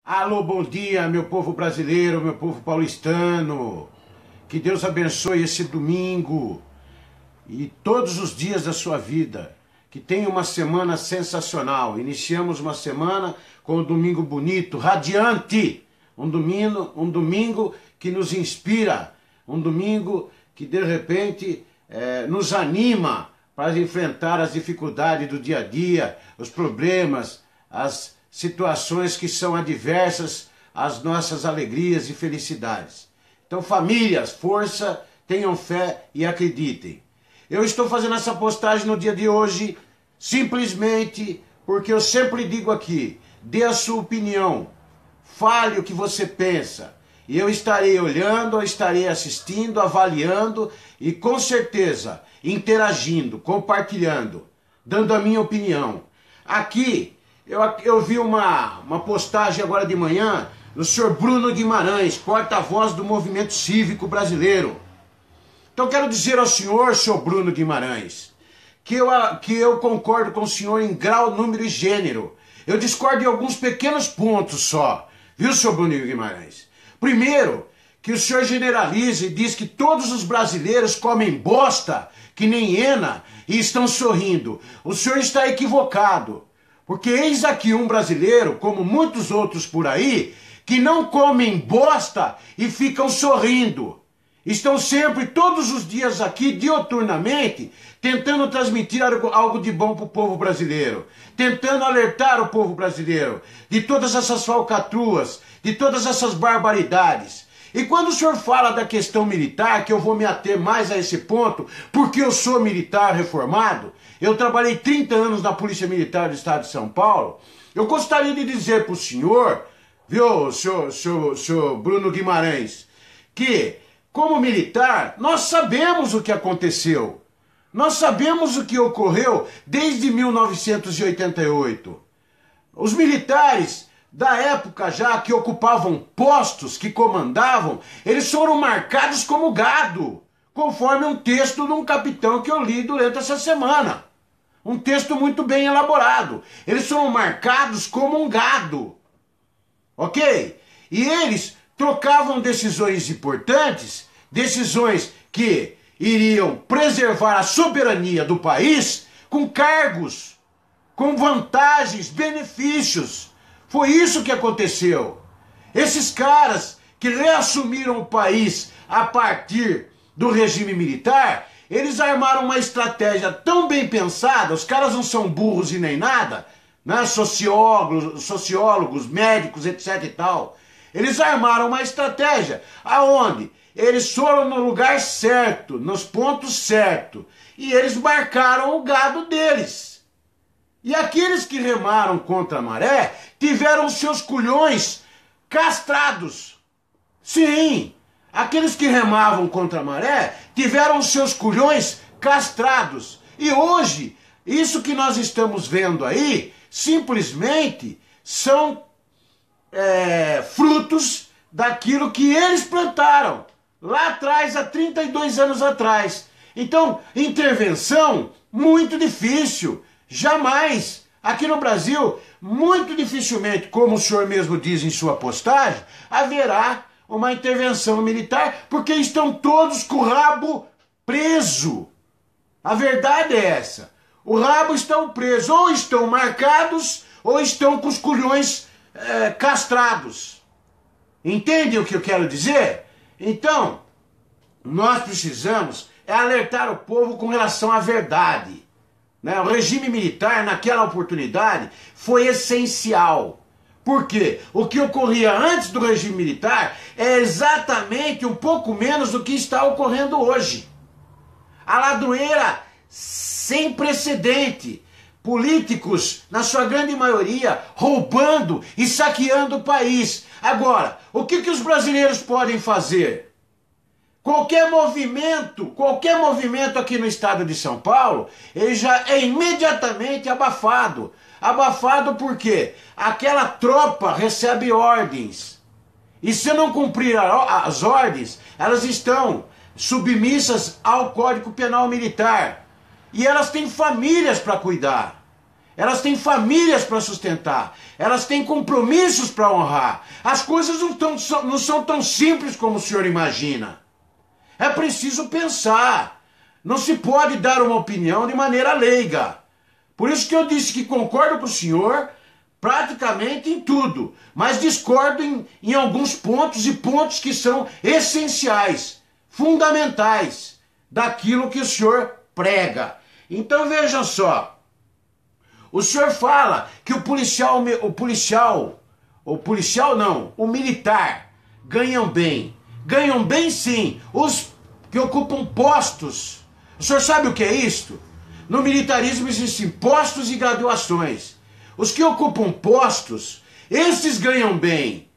Alô, bom dia, meu povo brasileiro, meu povo paulistano. Que Deus abençoe esse domingo e todos os dias da sua vida. Que tenha uma semana sensacional. Iniciamos uma semana com um domingo bonito, radiante. Um domingo que nos inspira. Um domingo que de repente nos anima para enfrentar as dificuldades do dia a dia, os problemas, as situações que são adversas às nossas alegrias e felicidades. Então, famílias, força, tenham fé e acreditem. Eu estou fazendo essa postagem no dia de hoje simplesmente porque eu sempre digo aqui, dê a sua opinião, fale o que você pensa. E eu estarei olhando, eu estarei assistindo, avaliando e com certeza interagindo, compartilhando, dando a minha opinião. Aqui eu vi uma postagem agora de manhã do senhor Bruno Guimarães, porta-voz do Movimento Cívico Brasileiro. Então quero dizer ao senhor Bruno Guimarães, que eu concordo com o senhor em grau, número e gênero. Eu discordo em alguns pequenos pontos só, viu, senhor Bruno Guimarães? Primeiro, que o senhor generaliza e diz que todos os brasileiros comem bosta, que nem hiena, e estão sorrindo. O senhor está equivocado. Porque eis aqui um brasileiro, como muitos outros por aí, que não comem bosta e ficam sorrindo. Estão sempre, todos os dias aqui, dioturnamente, tentando transmitir algo de bom para o povo brasileiro. Tentando alertar o povo brasileiro de todas essas falcatruas, de todas essas barbaridades. E quando o senhor fala da questão militar, que eu vou me ater mais a esse ponto, porque eu sou militar reformado, eu trabalhei 30 anos na Polícia Militar do Estado de São Paulo, eu gostaria de dizer para o senhor, viu, senhor Bruno Guimarães, que, como militar, nós sabemos o que aconteceu. Nós sabemos o que ocorreu desde 1988. Os militares da época já que ocupavam postos, que comandavam, eles foram marcados como gado, conforme um texto de um capitão que eu li durante essa semana. Um texto muito bem elaborado. Eles foram marcados como um gado. Ok? E eles trocavam decisões importantes, decisões que iriam preservar a soberania do país, com cargos, com vantagens, benefícios. Foi isso que aconteceu. Esses caras que reassumiram o país a partir do regime militar, eles armaram uma estratégia tão bem pensada, os caras não são burros e nem nada, né? Sociólogos, médicos, etc e tal. Eles armaram uma estratégia aonde eles foram no lugar certo, nos pontos certos, e eles marcaram o gado deles. E aqueles que remaram contra a maré tiveram seus culhões castrados. Sim, aqueles que remavam contra a maré tiveram seus culhões castrados. E hoje, isso que nós estamos vendo aí, simplesmente são frutos daquilo que eles plantaram lá atrás, há 32 anos atrás. Então, intervenção muito difícil. Jamais, aqui no Brasil, muito dificilmente, como o senhor mesmo diz em sua postagem, haverá uma intervenção militar, porque estão todos com o rabo preso. A verdade é essa. O rabo estão presos, ou estão marcados, ou estão com os culhões castrados. Entende o que eu quero dizer? Então, nós precisamos alertar o povo com relação à verdade. O regime militar, naquela oportunidade, foi essencial. Por quê? O que ocorria antes do regime militar é exatamente um pouco menos do que está ocorrendo hoje. A ladroeira sem precedente. Políticos, na sua grande maioria, roubando e saqueando o país. Agora, o que os brasileiros podem fazer? Qualquer movimento aqui no estado de São Paulo, ele já é imediatamente abafado. Abafado por quê? Aquela tropa recebe ordens. E se não cumprir as ordens, elas estão submissas ao Código Penal Militar. E elas têm famílias para cuidar. elas têm famílias para sustentar, elas têm compromissos para honrar. As coisas não são tão simples como o senhor imagina. É preciso pensar. Não se pode dar uma opinião de maneira leiga. Por isso que eu disse que concordo com o senhor praticamente em tudo, mas discordo em alguns pontos, e pontos que são essenciais, fundamentais daquilo que o senhor prega. Então veja só, o senhor fala que o militar ganham bem. Ganham bem sim, os que ocupam postos. O senhor sabe o que é isto? No militarismo existem postos e graduações. Os que ocupam postos, esses ganham bem.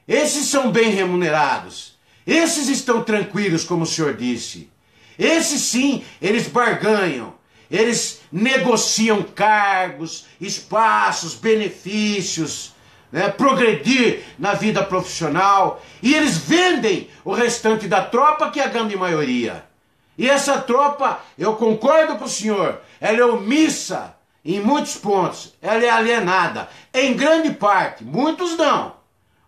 Esses são bem remunerados. Esses estão tranquilos, como o senhor disse. Esses sim, eles barganham. Eles negociam cargos, espaços, benefícios, né, progredir na vida profissional. E eles vendem o restante da tropa, que é a grande maioria. E essa tropa, eu concordo com o senhor, ela é omissa em muitos pontos, ela é alienada, em grande parte. Muitos não.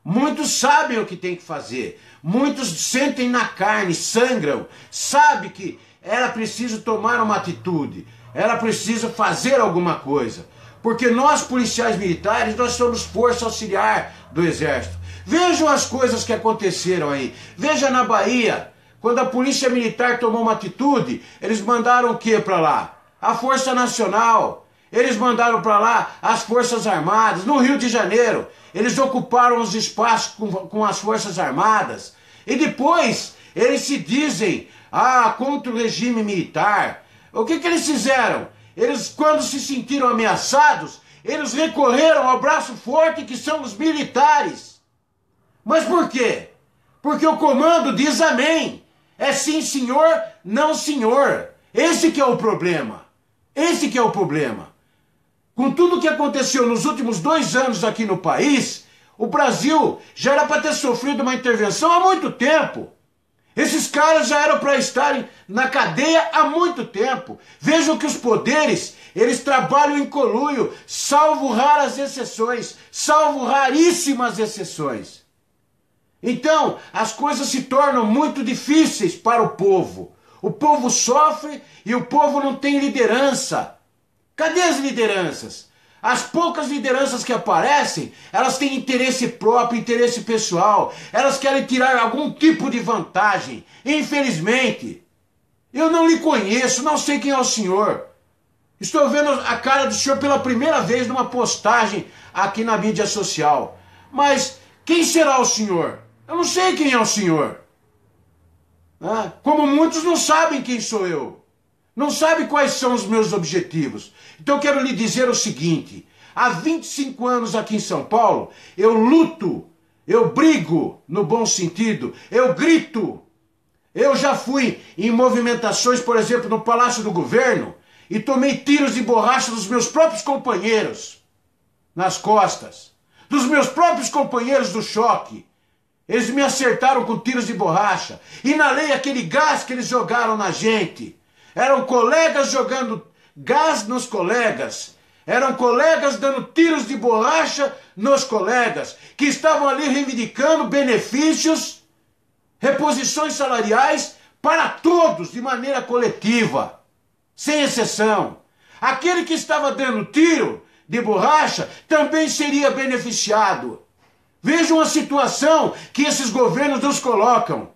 Muitos sabem o que tem que fazer. Muitos sentem na carne, sangram, sabem que era preciso tomar uma atitude, era preciso fazer alguma coisa. Porque nós, policiais militares, nós somos força auxiliar do Exército. Vejam as coisas que aconteceram aí. Veja na Bahia, quando a Polícia Militar tomou uma atitude, eles mandaram o que para lá? A Força Nacional. Eles mandaram para lá as Forças Armadas. No Rio de Janeiro, eles ocuparam os espaços com as Forças Armadas. E depois, eles se dizem, contra o regime militar. O que eles fizeram? Eles, quando se sentiram ameaçados, eles recorreram ao braço forte, que são os militares. Mas por quê? Porque o comando diz amém. É sim, senhor, não, senhor. Esse que é o problema. Esse que é o problema. Com tudo o que aconteceu nos últimos 2 anos aqui no país, o Brasil já era para ter sofrido uma intervenção há muito tempo. Esses caras já eram para estarem na cadeia há muito tempo. Vejam que os poderes, eles trabalham em conluio, salvo raras exceções, salvo raríssimas exceções. Então, as coisas se tornam muito difíceis para o povo. O povo sofre e o povo não tem liderança. Cadê as lideranças? As poucas lideranças que aparecem, elas têm interesse próprio, interesse pessoal. Elas querem tirar algum tipo de vantagem. Infelizmente, eu não lhe conheço, não sei quem é o senhor. Estou vendo a cara do senhor pela primeira vez numa postagem aqui na mídia social. Mas quem será o senhor? Eu não sei quem é o senhor. Como muitos não sabem quem sou eu. Não sabem quais são os meus objetivos. Então eu quero lhe dizer o seguinte. Há 25 anos aqui em São Paulo, eu luto, eu brigo no bom sentido, eu grito. Eu já fui em movimentações, por exemplo, no Palácio do Governo, e tomei tiros de borracha dos meus próprios companheiros nas costas. Dos meus próprios companheiros do choque. Eles me acertaram com tiros de borracha. Inalei aquele gás que eles jogaram na gente. Eram colegas jogando gás nos colegas. Eram colegas dando tiros de borracha nos colegas, que estavam ali reivindicando benefícios, reposições salariais para todos, de maneira coletiva, sem exceção. Aquele que estava dando tiro de borracha também seria beneficiado. Vejam a situação que esses governos nos colocam.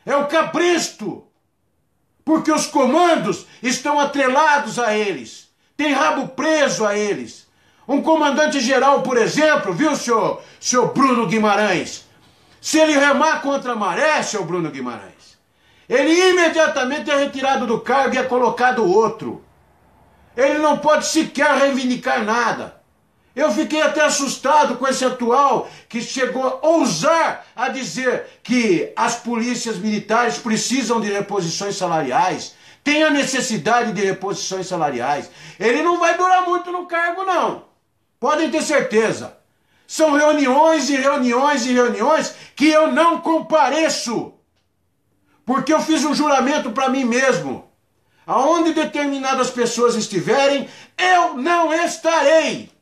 É o cabresto. Porque os comandos estão atrelados a eles. Tem rabo preso a eles. Um comandante-geral, por exemplo, viu, senhor Bruno Guimarães? Se ele remar contra a maré, senhor Bruno Guimarães, ele imediatamente é retirado do cargo e é colocado outro. Ele não pode sequer reivindicar nada. Eu fiquei até assustado com esse atual que chegou a ousar a dizer que as polícias militares precisam de reposições salariais, tem a necessidade de reposições salariais. Ele não vai durar muito no cargo, não. Podem ter certeza. São reuniões e reuniões e reuniões que eu não compareço. Porque eu fiz um juramento para mim mesmo. Aonde determinadas pessoas estiverem, eu não estarei.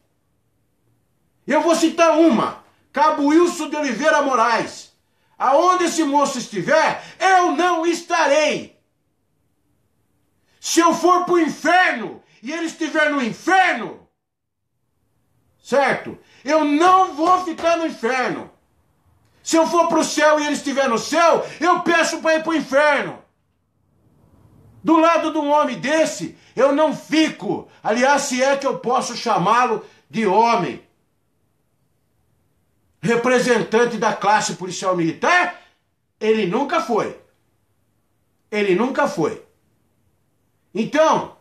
Eu vou citar uma, Cabo Wilson de Oliveira Moraes. Aonde esse moço estiver, eu não estarei. Se eu for para o inferno e ele estiver no inferno, certo? Eu não vou ficar no inferno. Se eu for para o céu e ele estiver no céu, eu peço para ir para o inferno. Do lado de um homem desse, eu não fico. Aliás, se é que eu posso chamá-lo de homem. Representante da classe policial militar, ele nunca foi. Ele nunca foi. Então,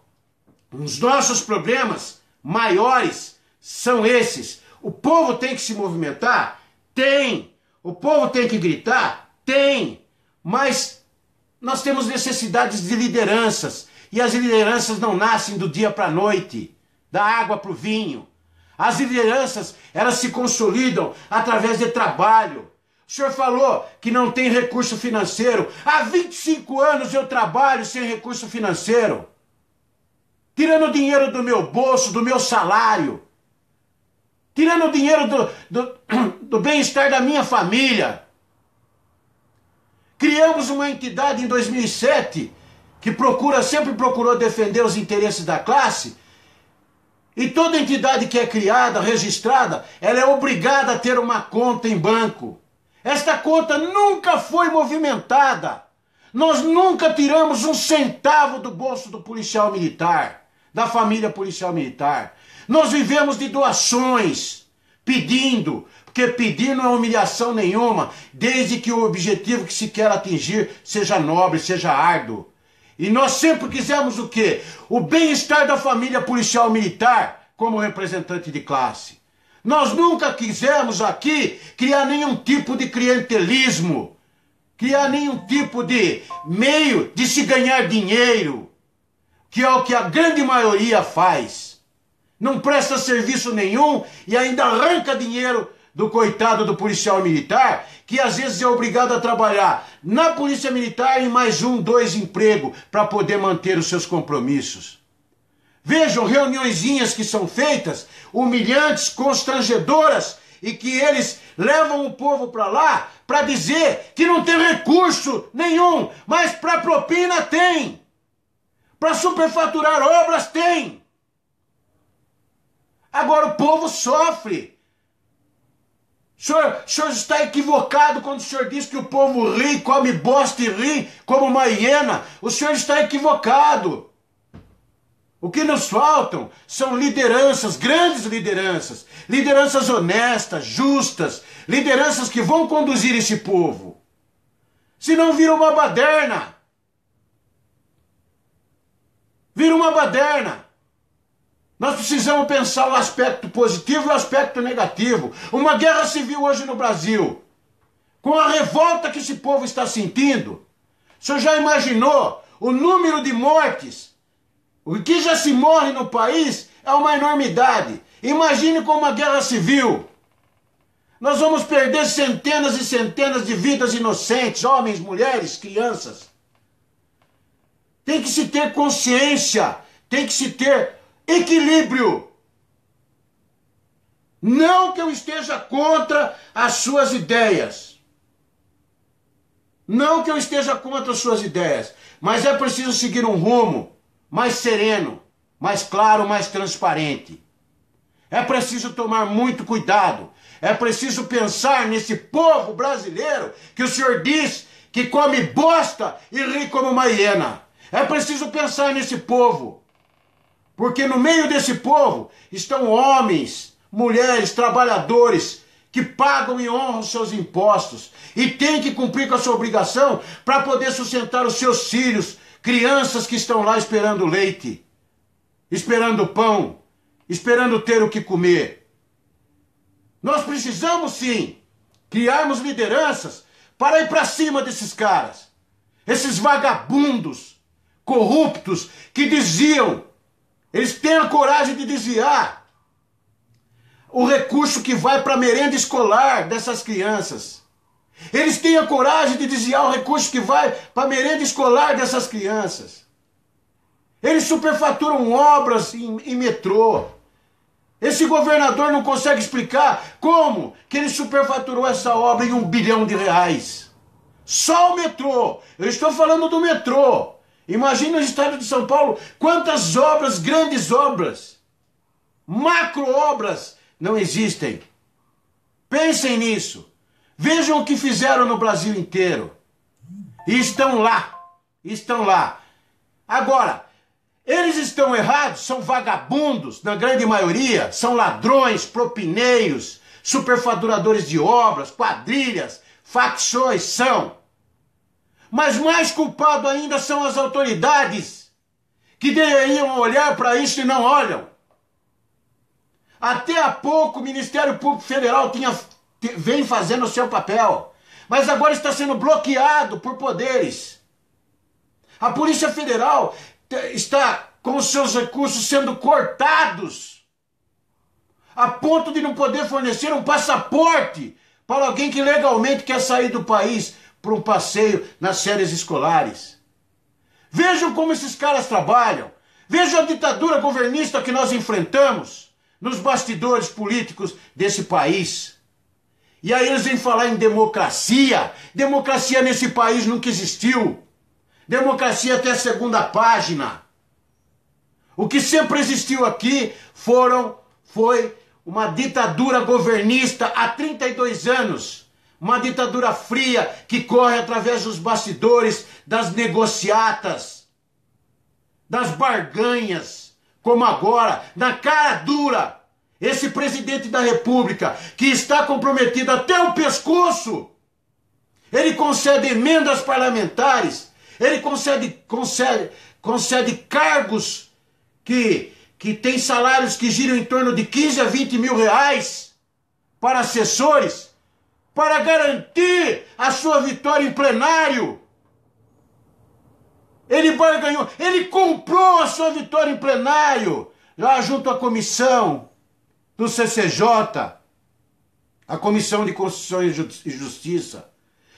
os nossos problemas maiores são esses. O povo tem que se movimentar? Tem. O povo tem que gritar? Tem. Mas nós temos necessidades de lideranças. E as lideranças não nascem do dia para a noite, da água para o vinho. As lideranças, elas se consolidam através de trabalho. O senhor falou que não tem recurso financeiro. Há 25 anos eu trabalho sem recurso financeiro. Tirando dinheiro do meu bolso, do meu salário. Tirando dinheiro do bem-estar da minha família. Criamos uma entidade em 2007 que sempre procurou defender os interesses da classe. E toda entidade que é criada, registrada, ela é obrigada a ter uma conta em banco. Esta conta nunca foi movimentada. Nós nunca tiramos um centavo do bolso do policial militar, da família policial militar. Nós vivemos de doações, pedindo, porque pedir não é humilhação nenhuma, desde que o objetivo que se quer atingir seja nobre, seja árduo. E nós sempre quisemos o quê? O bem-estar da família policial militar como representante de classe. Nós nunca quisemos aqui criar nenhum tipo de clientelismo, criar nenhum tipo de meio de se ganhar dinheiro, que é o que a grande maioria faz. Não presta serviço nenhum e ainda arranca dinheiro do coitado do policial militar, que às vezes é obrigado a trabalhar na polícia militar em mais 1, 2 empregos para poder manter os seus compromissos. Vejam reuniõezinhas que são feitas, humilhantes, constrangedoras, e que eles levam o povo para lá para dizer que não tem recurso nenhum, mas para propina tem. Para superfaturar obras tem. Agora o povo sofre. O senhor está equivocado quando o senhor diz que o povo ri, come bosta e ri como uma hiena. O senhor está equivocado. O que nos faltam são lideranças, grandes lideranças. Lideranças honestas, justas. Lideranças que vão conduzir esse povo. Senão vira uma baderna. Vira uma baderna. Nós precisamos pensar o aspecto positivo e o aspecto negativo. Uma guerra civil hoje no Brasil, com a revolta que esse povo está sentindo. O senhor já imaginou o número de mortes? O que já se morre no país é uma enormidade. Imagine com uma guerra civil. Nós vamos perder centenas e centenas de vidas inocentes, homens, mulheres, crianças. Tem que se ter consciência, tem que se ter equilíbrio. Não que eu esteja contra as suas ideias. Não que eu esteja contra as suas ideias. Mas é preciso seguir um rumo mais sereno, mais claro, mais transparente. É preciso tomar muito cuidado. É preciso pensar nesse povo brasileiro que o senhor diz que come bosta e ri como uma hiena. É preciso pensar nesse povo. Porque no meio desse povo estão homens, mulheres, trabalhadores que pagam e honram seus impostos e têm que cumprir com a sua obrigação para poder sustentar os seus filhos, crianças que estão lá esperando leite, esperando pão, esperando ter o que comer. Nós precisamos sim criarmos lideranças para ir para cima desses caras, esses vagabundos, corruptos que desviam. Eles têm a coragem de desviar o recurso que vai para a merenda escolar dessas crianças. Eles têm a coragem de desviar o recurso que vai para a merenda escolar dessas crianças. Eles superfaturam obras em metrô. Esse governador não consegue explicar como que ele superfaturou essa obra em R$1 bilhão. Só o metrô. Eu estou falando do metrô. Imagina no estado de São Paulo quantas obras, grandes obras, macro-obras não existem. Pensem nisso. Vejam o que fizeram no Brasil inteiro. E estão lá. Estão lá. Agora, eles estão errados, são vagabundos, na grande maioria, são ladrões, propineiros, superfaturadores de obras, quadrilhas, facções, são. Mas mais culpado ainda são as autoridades, que deveriam olhar para isso e não olham. Até há pouco o Ministério Público Federal vem fazendo o seu papel, mas agora está sendo bloqueado por poderes. A Polícia Federal está com os seus recursos sendo cortados, a ponto de não poder fornecer um passaporte para alguém que legalmente quer sair do país para um passeio nas férias escolares. Vejam como esses caras trabalham. Vejam a ditadura governista que nós enfrentamos nos bastidores políticos desse país. E aí eles vêm falar em democracia. Democracia nesse país nunca existiu. Democracia até a segunda página. O que sempre existiu aqui foi uma ditadura governista há 32 anos. Uma ditadura fria que corre através dos bastidores, das negociatas, das barganhas, como agora, na cara dura, esse presidente da República, que está comprometido até o pescoço, ele concede emendas parlamentares, ele concede cargos que têm salários que giram em torno de 15 a 20 mil reais para assessores, para garantir a sua vitória em plenário. Ele barganhou, ele comprou a sua vitória em plenário, lá junto à comissão do CCJ, a Comissão de Constituição e Justiça.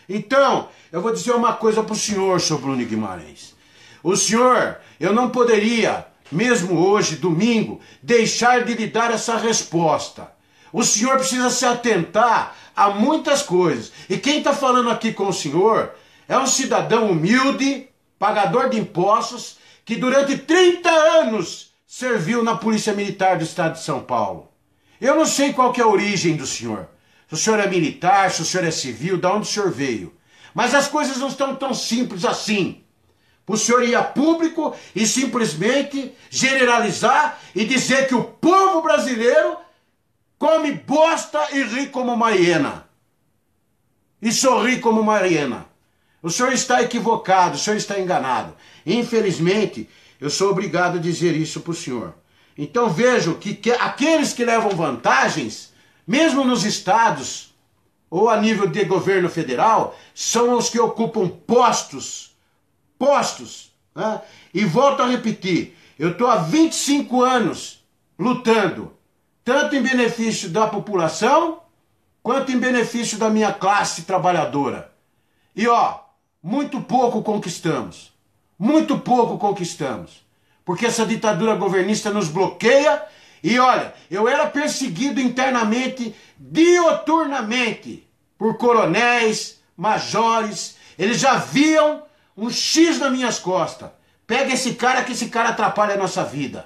Então, eu vou dizer uma coisa para o senhor, senhor Bruno Guimarães. O senhor, eu não poderia, mesmo hoje, domingo, deixar de lhe dar essa resposta. O senhor precisa se atentar a muitas coisas. E quem está falando aqui com o senhor é um cidadão humilde, pagador de impostos, que durante 30 anos serviu na Polícia Militar do Estado de São Paulo. Eu não sei qual que é a origem do senhor. Se o senhor é militar, se o senhor é civil, de onde o senhor veio. Mas as coisas não estão tão simples assim. O senhor ir a público e simplesmente generalizar e dizer que o povo brasileiro come bosta e ri como uma hiena. E sorri como uma hiena. O senhor está equivocado, o senhor está enganado. Infelizmente, eu sou obrigado a dizer isso para o senhor. Então vejam que aqueles que levam vantagens, mesmo nos estados ou a nível de governo federal, são os que ocupam postos. Né? E volto a repetir, eu estou há 25 anos lutando, tanto em benefício da população, quanto em benefício da minha classe trabalhadora. E muito pouco conquistamos. Muito pouco conquistamos. Porque essa ditadura governista nos bloqueia. E olha, eu era perseguido internamente, dioturnamente, por coronéis, majores. Eles já viam um X nas minhas costas. Pega esse cara, que esse cara atrapalha a nossa vida.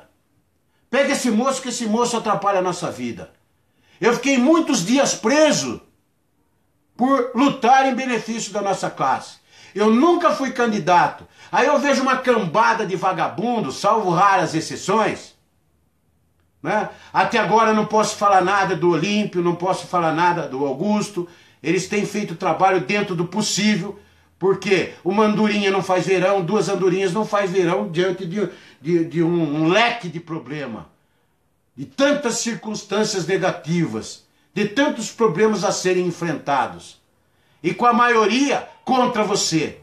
Pega esse moço, que esse moço atrapalha a nossa vida. Eu fiquei muitos dias preso por lutar em benefício da nossa classe. Eu nunca fui candidato. Aí eu vejo uma cambada de vagabundos, salvo raras exceções. Né? Até agora eu não posso falar nada do Olímpio, não posso falar nada do Augusto. Eles têm feito trabalho dentro do possível, porque uma andorinha não faz verão, duas andorinhas não faz verão diante de um leque de problema, de tantas circunstâncias negativas, de tantos problemas a serem enfrentados. E com a maioria contra você.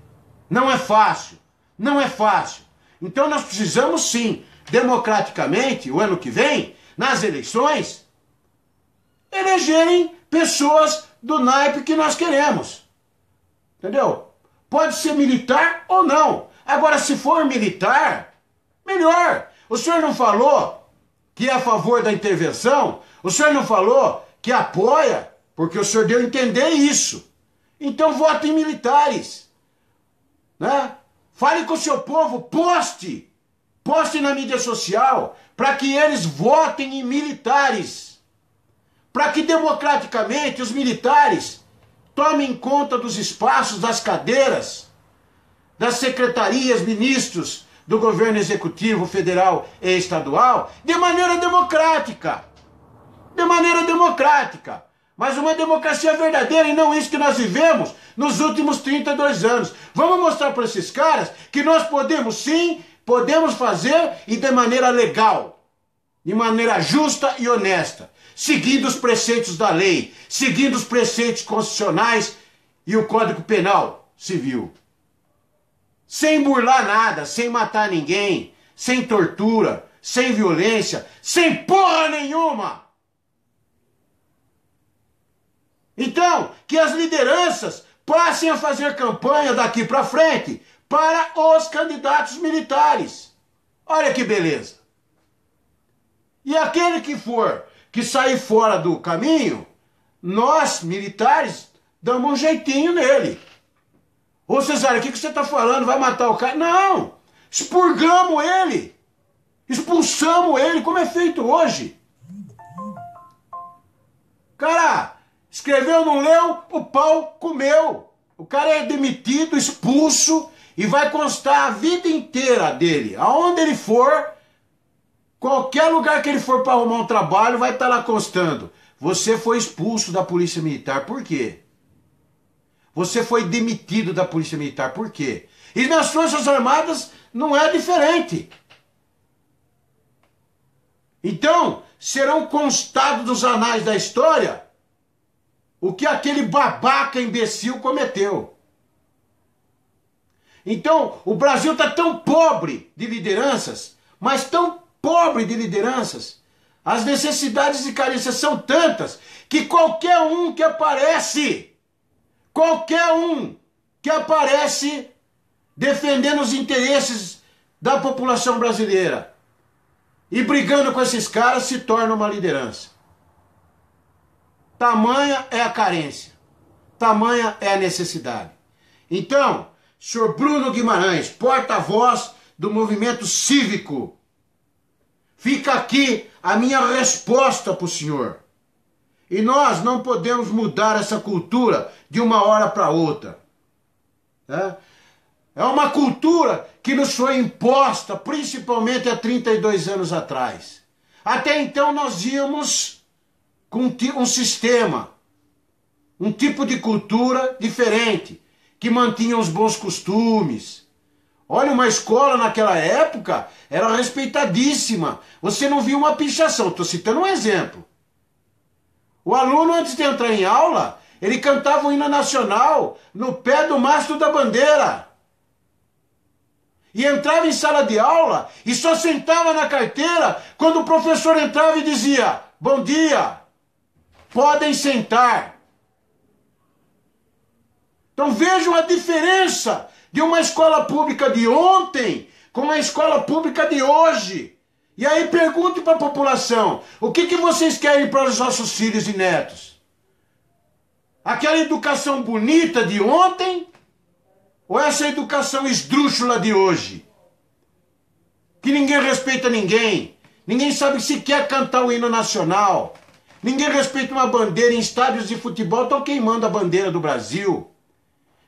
Não é fácil. Não é fácil. Então nós precisamos sim, democraticamente, o ano que vem, nas eleições, elegerem pessoas do naipe que nós queremos. Entendeu? Pode ser militar ou não. Agora, se for militar, Melhor. O senhor não falou que é a favor da intervenção? O senhor não falou que apoia? Porque o senhor deu a entender isso. Então vote em militares. Né? Fale com o seu povo, poste na mídia social, para que eles votem em militares. Para que democraticamente os militares tomem conta dos espaços, das cadeiras, das secretarias, ministros do governo executivo federal e estadual, de maneira democrática. De maneira democrática. Mas uma democracia verdadeira e não isso que nós vivemos nos últimos 32 anos. Vamos mostrar para esses caras que nós podemos sim, podemos fazer e de maneira legal, de maneira justa e honesta, seguindo os preceitos da lei, seguindo os preceitos constitucionais e o Código Penal Civil. Sem burlar nada, sem matar ninguém, sem tortura, sem violência, sem porra nenhuma. Então, que as lideranças passem a fazer campanha daqui para frente para os candidatos militares. Olha que beleza. E aquele que sair fora do caminho, nós, militares, damos um jeitinho nele. Ô Cesário, o que você está falando? Vai matar o cara? Não! Expurgamos ele! Expulsamos ele, como é feito hoje. Cara, escreveu, não leu, o pau comeu. O cara é demitido, expulso, e vai constar a vida inteira dele. Aonde ele for, qualquer lugar que ele for para arrumar um trabalho, vai estar lá constando. Você foi expulso da Polícia Militar. Por quê? Você foi demitido da Polícia Militar. Por quê? E nas Forças Armadas não é diferente. Então, serão constados nos anais da história o que aquele babaca imbecil cometeu. Então, o Brasil está tão pobre de lideranças, mas tão pobre de lideranças, as necessidades e carências são tantas, que qualquer um que aparece defendendo os interesses da população brasileira e brigando com esses caras se torna uma liderança. Tamanha é a carência, tamanha é a necessidade. Então, senhor Bruno Guimarães, porta-voz do movimento cívico, fica aqui a minha resposta para o senhor. E nós não podemos mudar essa cultura de uma hora para outra. É uma cultura que nos foi imposta, principalmente há 32 anos atrás. Até então nós íamos com um sistema, um tipo de cultura diferente, que mantinha os bons costumes. Olha, uma escola naquela época era respeitadíssima. Você não via uma pichação. Estou citando um exemplo. O aluno, antes de entrar em aula, ele cantava o hino nacional no pé do mastro da bandeira. E entrava em sala de aula e só sentava na carteira quando o professor entrava e dizia: bom dia, podem sentar. Então vejam a diferença de uma escola pública de ontem com a escola pública de hoje. E aí pergunte para a população, o que vocês querem para os nossos filhos e netos? Aquela educação bonita de ontem ou essa educação esdrúxula de hoje? Que ninguém respeita ninguém, ninguém sabe sequer cantar o hino nacional, ninguém respeita uma bandeira em estádios de futebol, estão queimando a bandeira do Brasil.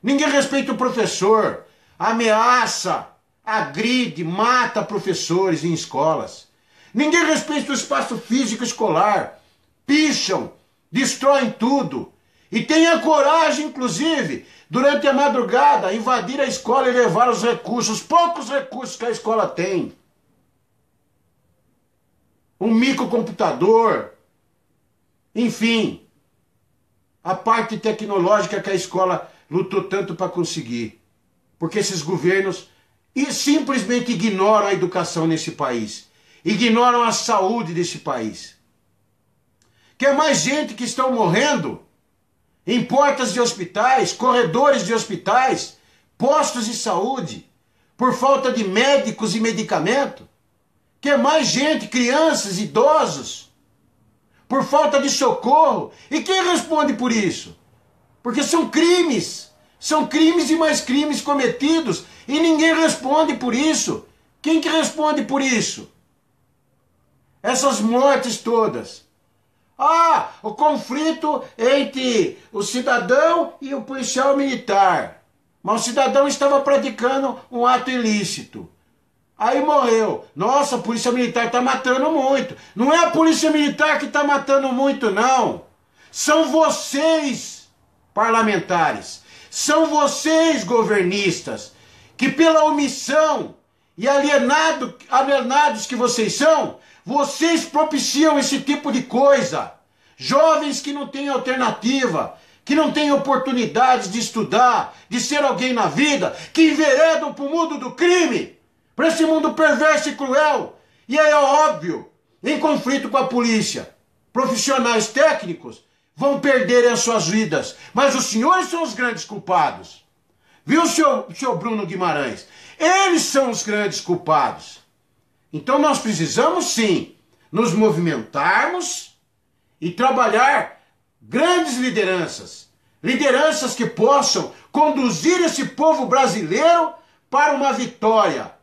Ninguém respeita o professor, ameaça, agride, mata professores em escolas. Ninguém respeita o espaço físico escolar. Picham, destroem tudo. E tem a coragem, inclusive, durante a madrugada, invadir a escola e levar os recursos, poucos recursos que a escola tem. Um microcomputador. Enfim, a parte tecnológica que a escola lutou tanto para conseguir. Porque esses governos simplesmente ignoram a educação nesse país. Ignoram a saúde desse país. Que é mais gente que estão morrendo em portas de hospitais, corredores de hospitais, postos de saúde, por falta de médicos e medicamento. que é mais gente, crianças, idosos, por falta de socorro. E quem responde por isso? Porque são crimes e mais crimes cometidos, e ninguém responde por isso. Quem que responde por isso? Essas mortes todas. Ah, o conflito entre o cidadão e o policial militar. Mas o cidadão estava praticando um ato ilícito. Aí morreu. Nossa, a polícia militar está matando muito. Não é a polícia militar que está matando muito, não. São vocês, parlamentares. São vocês, governistas, que pela omissão e alienados que vocês são, vocês propiciam esse tipo de coisa. Jovens que não têm alternativa, que não têm oportunidades de estudar, de ser alguém na vida, que enveredam para o mundo do crime, para esse mundo perverso e cruel. E aí é óbvio, em conflito com a polícia, profissionais técnicos vão perderem as suas vidas. Mas os senhores são os grandes culpados. Viu, senhor Bruno Guimarães? Eles são os grandes culpados. Então nós precisamos sim nos movimentarmos e trabalhar grandes lideranças. Lideranças que possam conduzir esse povo brasileiro para uma vitória.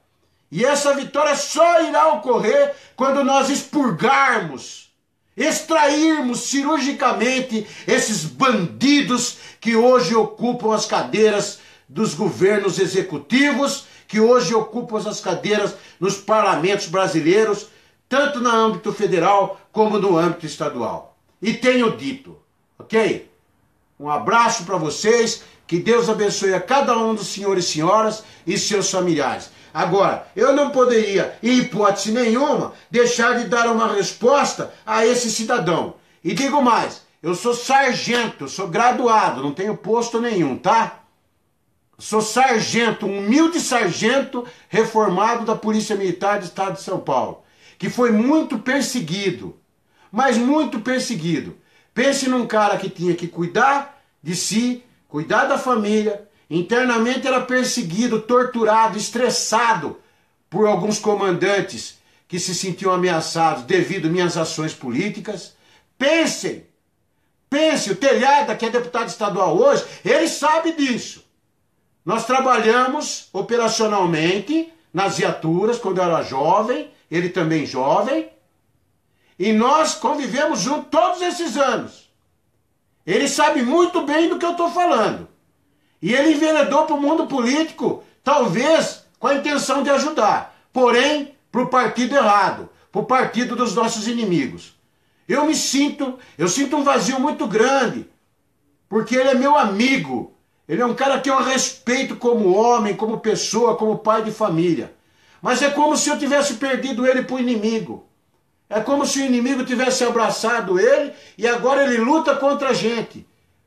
E essa vitória só irá ocorrer quando nós expurgarmos, extrairmos cirurgicamente esses bandidos que hoje ocupam as cadeiras dos governos executivos, que hoje ocupam as cadeiras nos parlamentos brasileiros, tanto no âmbito federal como no âmbito estadual. E tenho dito, ok? Um abraço para vocês, que Deus abençoe a cada um dos senhores e senhoras e seus familiares. Agora, eu não poderia, em hipótese nenhuma, deixar de dar uma resposta a esse cidadão. E digo mais, eu sou sargento, sou graduado, não tenho posto nenhum, tá? Sou sargento, um humilde sargento reformado da Polícia Militar do Estado de São Paulo, que foi muito perseguido, mas muito perseguido. Pense num cara que tinha que cuidar de si, cuidar da família, internamente era perseguido, torturado, estressado por alguns comandantes que se sentiam ameaçados devido às minhas ações políticas. Pense, o Telhada, que é deputado estadual hoje, ele sabe disso. Nós trabalhamos operacionalmente nas viaturas quando eu era jovem, ele também jovem, e nós convivemos juntos todos esses anos. Ele sabe muito bem do que eu estou falando. E ele enveredou para o mundo político, talvez com a intenção de ajudar, porém para o partido errado, para o partido dos nossos inimigos. Eu sinto um vazio muito grande, porque ele é meu amigo. Ele é um cara que eu respeito como homem, como pessoa, como pai de família. Mas é como se eu tivesse perdido ele para o inimigo. É como se o inimigo tivesse abraçado ele e agora ele luta contra a gente.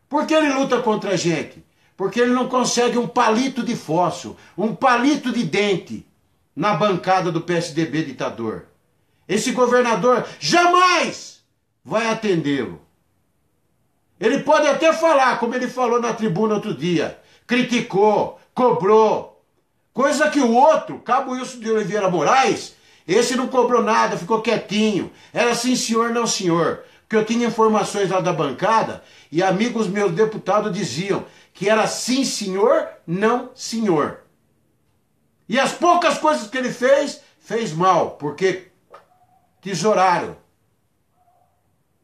Por que ele luta contra a gente? Porque ele não consegue um palito de fósforo, um palito de dente na bancada do PSDB ditador. Esse governador jamais vai atendê-lo. Ele pode até falar, como ele falou na tribuna outro dia, criticou, cobrou, coisa que o outro, Cabo Wilson de Oliveira Moraes, esse não cobrou nada, ficou quietinho, era sim senhor, não senhor, porque eu tinha informações lá da bancada e amigos meus deputados diziam que era sim senhor, não senhor. E as poucas coisas que ele fez mal, porque tesouraram,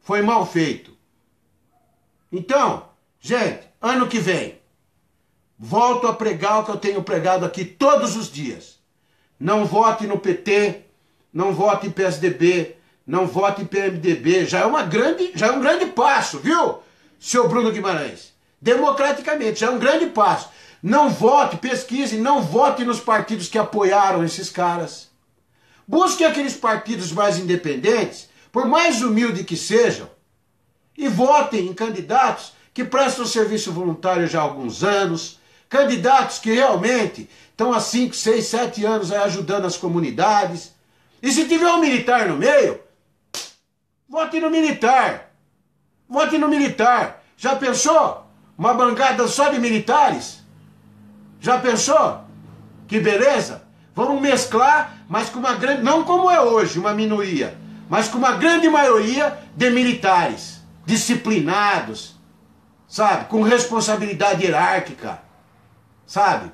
foi mal feito. Então, gente, ano que vem, volto a pregar o que eu tenho pregado aqui todos os dias. Não vote no PT, não vote em PSDB, não vote em PMDB. Já é um grande passo, viu, senhor Bruno Guimarães? Democraticamente, já é um grande passo. Não vote, pesquise, não vote nos partidos que apoiaram esses caras. Busque aqueles partidos mais independentes, por mais humildes que sejam, e votem em candidatos que prestam serviço voluntário já há alguns anos, candidatos que realmente estão há 5, 6, 7 anos aí ajudando as comunidades. E se tiver um militar no meio, vote no militar. Vote no militar. Já pensou? Uma bancada só de militares? Já pensou? Que beleza? Vamos mesclar mas com uma grande, não como é hoje, uma minoria, mas com uma grande maioria de militares, disciplinados, sabe, com responsabilidade hierárquica, sabe,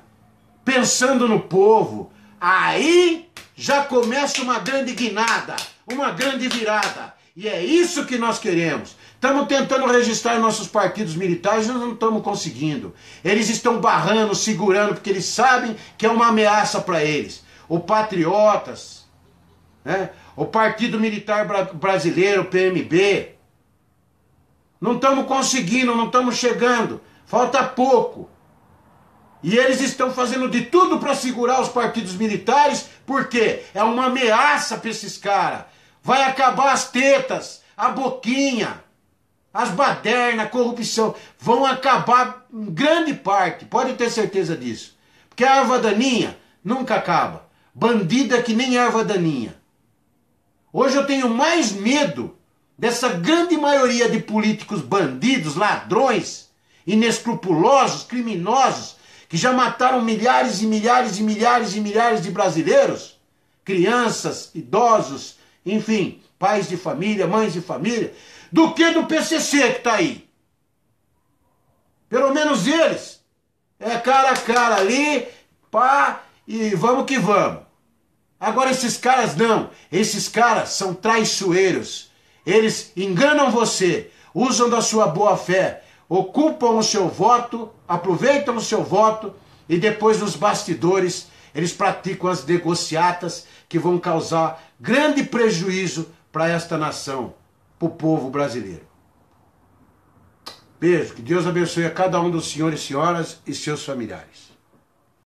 pensando no povo. Aí já começa uma grande guinada, uma grande virada. E é isso que nós queremos. Estamos tentando registrar nossos partidos militares, nós não estamos conseguindo. Eles estão barrando, segurando, porque eles sabem que é uma ameaça para eles. O Patriotas, né? O Partido Militar Brasileiro, o PMB. Não estamos conseguindo, não estamos chegando. Falta pouco. E eles estão fazendo de tudo para segurar os partidos militares, porque é uma ameaça para esses caras. Vai acabar as tetas, a boquinha, as badernas, a corrupção. Vão acabar em grande parte, pode ter certeza disso. Porque a erva daninha nunca acaba. Bandida que nem erva daninha. Hoje eu tenho mais medo dessa grande maioria de políticos bandidos, ladrões, inescrupulosos, criminosos, que já mataram milhares e milhares e milhares e milhares de brasileiros, crianças, idosos, enfim, pais de família, mães de família, do que do PCC que está aí. Pelo menos eles, é cara a cara ali, pá, e vamos que vamos. Agora esses caras não, esses caras são traiçoeiros, eles enganam você, usam da sua boa fé, ocupam o seu voto, aproveitam o seu voto e depois nos bastidores eles praticam as negociatas que vão causar grande prejuízo para esta nação, para o povo brasileiro. Beijo, que Deus abençoe a cada um dos senhores e senhoras e seus familiares.